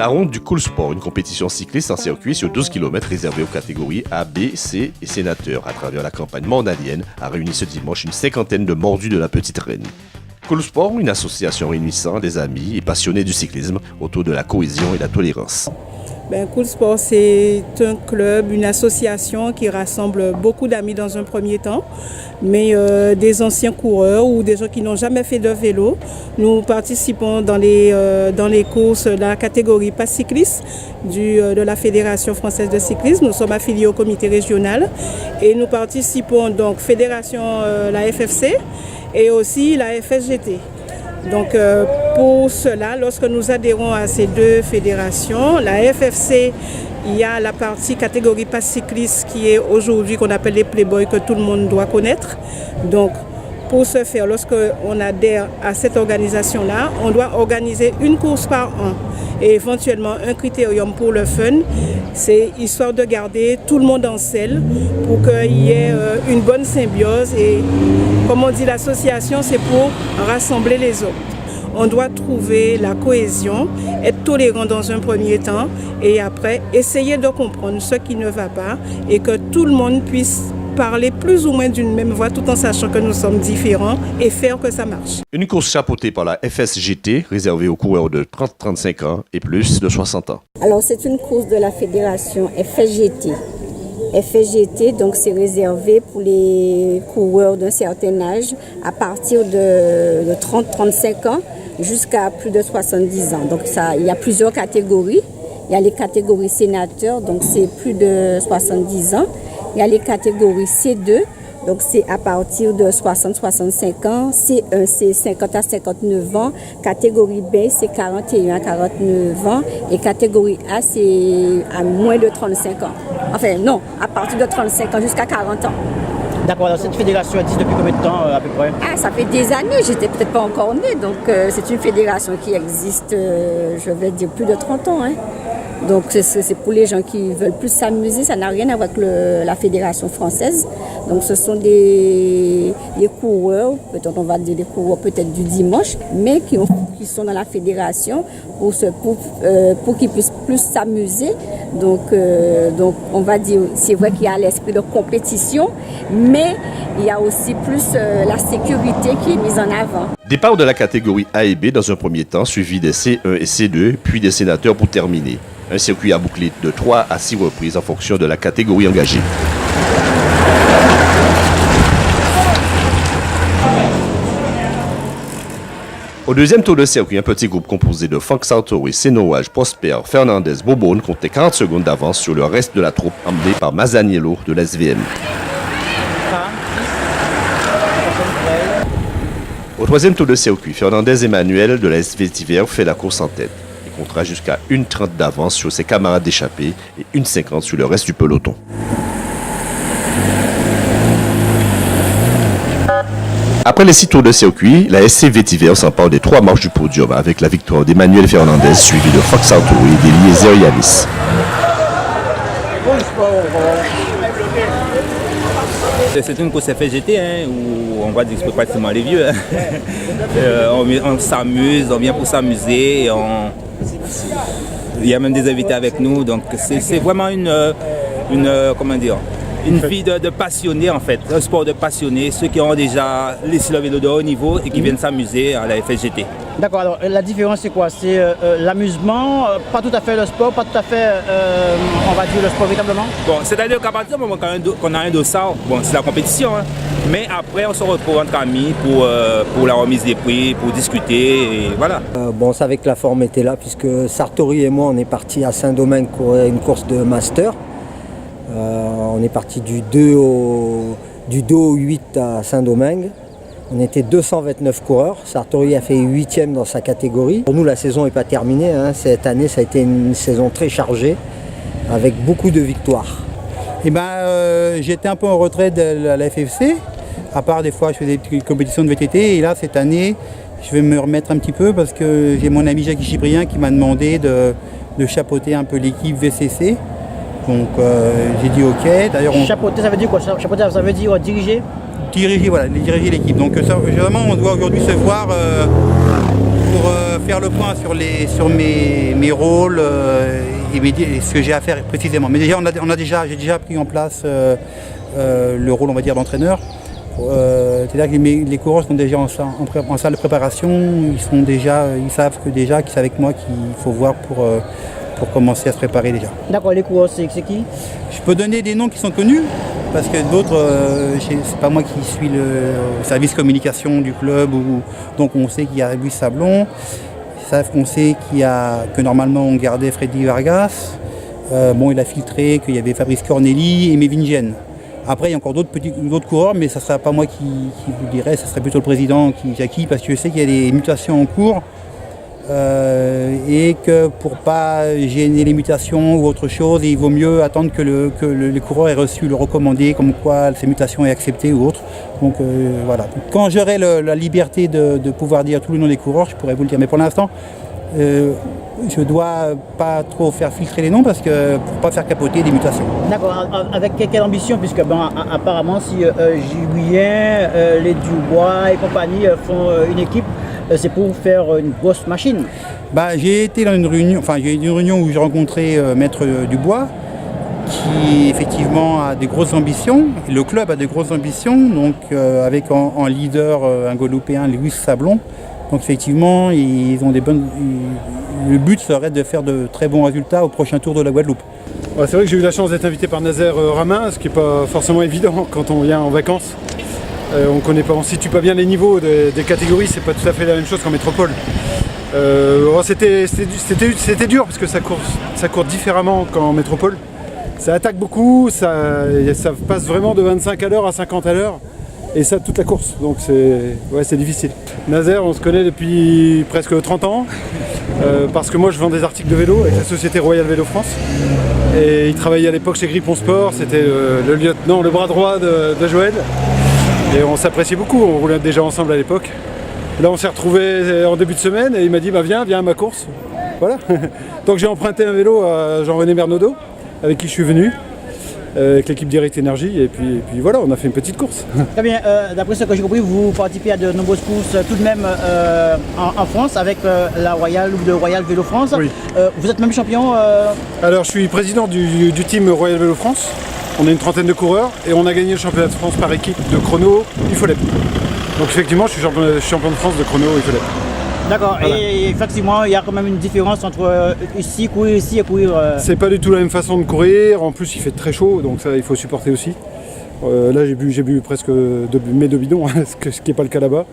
La ronde du Cool Sport, une compétition cycliste en circuit sur 12 km réservée aux catégories A, B, C et sénateurs à travers la campagne mandalienne, a réuni ce dimanche une cinquantaine de mordus de la Petite Reine. Cool Sport, une association réunissant des amis et passionnés du cyclisme autour de la cohésion et la tolérance. Cool Sport, c'est un club, une association qui rassemble beaucoup d'amis dans un premier temps, mais des anciens coureurs ou des gens qui n'ont jamais fait de vélo. Nous participons dans les courses de la catégorie pas cycliste de la Fédération française de cyclisme. Nous sommes affiliés au comité régional et nous participons donc Fédération la FFC et aussi la FSGT. Donc pour cela, lorsque nous adhérons à ces deux fédérations, la FFC, il y a la partie catégorie pas cycliste qui est aujourd'hui qu'on appelle les Playboys que tout le monde doit connaître. Donc pour ce faire, lorsqu'on adhère à cette organisation-là, on doit organiser une course par an et éventuellement un critérium pour le fun. C'est histoire de garder tout le monde en selle pour qu'il y ait une bonne symbiose et comme on dit, l'association, c'est pour rassembler les autres. On doit trouver la cohésion, être tolérant dans un premier temps et après essayer de comprendre ce qui ne va pas et que tout le monde puisse parler plus ou moins d'une même voix tout en sachant que nous sommes différents et faire que ça marche. Une course chapeautée par la FSGT réservée aux coureurs de 30-35 ans et plus de 60 ans. Alors c'est une course de la fédération FSGT. FSGT, donc c'est réservé pour les coureurs d'un certain âge à partir de 30-35 ans jusqu'à plus de 70 ans. Donc ça, il y a plusieurs catégories. Il y a les catégories sénateurs, donc c'est plus de 70 ans. Il y a les catégories C2, donc c'est à partir de 60-65 ans. C1, c'est 50 à 59 ans. Catégorie B, c'est 41 à 49 ans. Et catégorie A, c'est à moins de 35 ans. Enfin, non, à partir de 35 ans jusqu'à 40 ans. D'accord, alors cette fédération existe depuis combien de temps à peu près? Ça fait des années, j'étais peut-être pas encore née. Donc c'est une fédération qui existe, je vais dire, plus de 30 ans. Donc c'est pour les gens qui veulent plus s'amuser, ça n'a rien à voir avec la fédération française. Donc ce sont des coureurs, peut-être on va dire des coureurs peut-être du dimanche, mais qui sont dans la fédération pour qu'ils puissent plus s'amuser. Donc on va dire, c'est vrai qu'il y a l'esprit de compétition, mais il y a aussi plus la sécurité qui est mise en avant. Départ de la catégorie A et B dans un premier temps, suivi des C1 et C2, puis des sénateurs pour terminer. Un circuit à boucler de 3 à 6 reprises en fonction de la catégorie engagée. Au deuxième tour de circuit, un petit groupe composé de Frank Sartori, Sénoage, Prosper, Fernandez, Bobone comptait 40 secondes d'avance sur le reste de la troupe emmenée par Mazaniello de l'SVM. Au troisième tour de circuit, Fernandez Emmanuel de la SV Tiver fait la course en tête. Il comptera jusqu'à 1,30 d'avance sur ses camarades d'échappée et 1,50 sur le reste du peloton. Après les 6 tours de circuit, la SC Vétiver s'empare des 3 marches du podium avec la victoire d'Emmanuel Fernandez suivi de Fox Sartori et d'Eliezer Yanis. C'est une course FSGT où on va dire que c'est pratiquement les vieux. On s'amuse, on vient pour s'amuser. Il y a même des invités avec nous, donc c'est vraiment une vie de passionnés en fait, un sport de passionnés, ceux qui ont déjà laissé le vélo de haut niveau et qui viennent s'amuser à la FSGT. D'accord, alors la différence c'est quoi? C'est l'amusement, pas tout à fait le sport, pas tout à fait, on va dire, le sport véritablement? Bon, c'est-à-dire qu'à partir du moment qu'on a un dossard, bon, c'est la compétition, mais après on se retrouve entre amis pour la remise des prix, pour discuter, et voilà. C'est avec que la forme était là, puisque Sartori et moi on est partis à Saint-Domingue pour une course de master. On est parti du 2 au 8 à Saint-Domingue. On était 229 coureurs. Sartori a fait 8e dans sa catégorie. Pour nous, la saison n'est pas terminée. Cette année, ça a été une saison très chargée, avec beaucoup de victoires. J'étais un peu en retrait de la FFC. À part des fois, je faisais des petites compétitions de VTT. Et là, cette année, je vais me remettre un petit peu parce que j'ai mon ami Jacques Chyprien qui m'a demandé de chapeauter un peu l'équipe VCC. Donc j'ai dit ok. D'ailleurs, Chapeauter, ça veut dire quoi? Chapeauter, ça veut dire diriger? Diriger l'équipe. Donc vraiment, on doit aujourd'hui se voir pour faire le point sur mes rôles et ce que j'ai à faire précisément. Mais déjà, j'ai déjà pris en place le rôle, on va dire, d'entraîneur. C'est-à-dire que les coureurs sont déjà en salle de préparation, ils savent que c'est avec moi qu'il faut voir pour commencer à se préparer déjà. D'accord, les coureurs, c'est qui? Je peux donner des noms qui sont connus, parce que d'autres, c'est pas moi qui suis le service communication du club, donc on sait qu'il y a Louis Sablon, on sait que normalement on gardait Freddy Vargas, il a filtré qu'il y avait Fabrice Corneli et Mévin Gien. Après, il y a encore d'autres coureurs, mais ça ne sera pas moi qui vous dirai, ça serait plutôt le président Jackie, parce que je sais qu'il y a des mutations en cours et que pour ne pas gêner les mutations ou autre chose, il vaut mieux attendre que les coureurs aient reçu le recommandé, comme quoi ces mutations est acceptée ou autre. Donc voilà. Quand j'aurai la liberté de pouvoir dire tous les noms des coureurs, je pourrais vous le dire. Mais pour l'instant, je ne dois pas trop faire filtrer les noms pour ne pas faire capoter des mutations. D'accord, avec quelle ambition, puisque apparemment si Julien, les Dubois et compagnie font une équipe, c'est pour faire une grosse machine. J'ai été dans une réunion où j'ai rencontré Maître Dubois, qui effectivement a des grosses ambitions. Le club a des grosses ambitions, donc avec en leader un Guadeloupéen, Louis Sablon. Donc effectivement, ils ont le but serait de faire de très bons résultats au prochain Tour de la Guadeloupe. Ouais, c'est vrai que j'ai eu la chance d'être invité par Nazaire Ramin, ce qui n'est pas forcément évident quand on vient en vacances. On ne situe pas bien les niveaux des catégories, c'est pas tout à fait la même chose qu'en métropole. C'était dur parce que ça court différemment qu'en métropole. Ça attaque beaucoup, ça passe vraiment de 25 à l'heure à 50 à l'heure. Et ça toute la course, donc c'est difficile. Nazaire, on se connaît depuis presque 30 ans, parce que moi je vends des articles de vélo avec la société Royal Vélo France. Et il travaillait à l'époque chez Grippon Sport, c'était le lieutenant, le bras droit de Joël. Et on s'appréciait beaucoup, on roulait déjà ensemble à l'époque. Là on s'est retrouvés en début de semaine et il m'a dit viens à ma course. Voilà. Donc j'ai emprunté un vélo à Jean-René Bernaudot, avec qui je suis venu. Avec l'équipe Direct Énergie et puis voilà, on a fait une petite course. Très bien, d'après ce que j'ai compris, vous participez à de nombreuses courses tout de même en France avec la Royal ou le Royal Vélo France. Oui. Vous êtes même champion Alors je suis président du team Royal Vélo France. On est une trentaine de coureurs et on a gagné le championnat de France par équipe de chrono IFOLEP. Donc effectivement je suis champion de France de chrono IFOLEP. D'accord, voilà. Et effectivement, il y a quand même une différence entre courir ici et courir... C'est pas du tout la même façon de courir, en plus il fait très chaud, donc ça il faut supporter aussi. Là j'ai bu presque mes 2 bidons, ce qui n'est pas le cas là-bas.